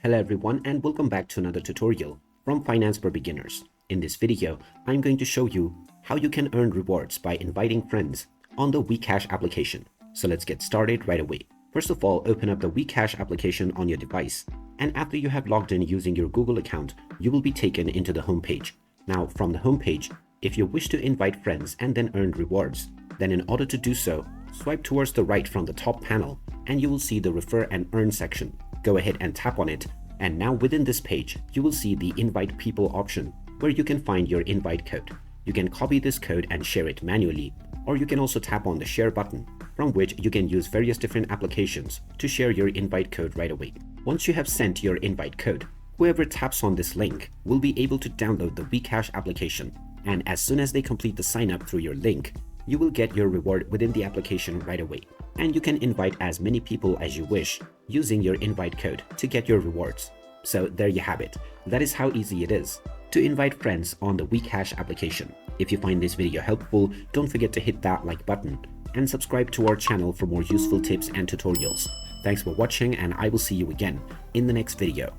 Hello everyone and welcome back to another tutorial from Finance for Beginners. In this video, I'm going to show you how you can earn rewards by inviting friends on the Wecash application. So let's get started right away. First of all, open up the Wecash application on your device. And after you have logged in using your Google account, you will be taken into the home page. Now from the home page, if you wish to invite friends and then earn rewards, then in order to do so, swipe towards the right from the top panel and you will see the Refer and Earn section. Go ahead and tap on it, and now within this page, you will see the Invite People option where you can find your invite code. You can copy this code and share it manually, or you can also tap on the Share button, from which you can use various different applications to share your invite code right away. Once you have sent your invite code, whoever taps on this link will be able to download the Wecash application, and as soon as they complete the sign up through your link, you will get your reward within the application right away. And you can invite as many people as you wish using your invite code to get your rewards. So there you have it. That is how easy it is to invite friends on the Wecash application. If you find this video helpful, don't forget to hit that like button and subscribe to our channel for more useful tips and tutorials. Thanks for watching, and I will see you again in the next video.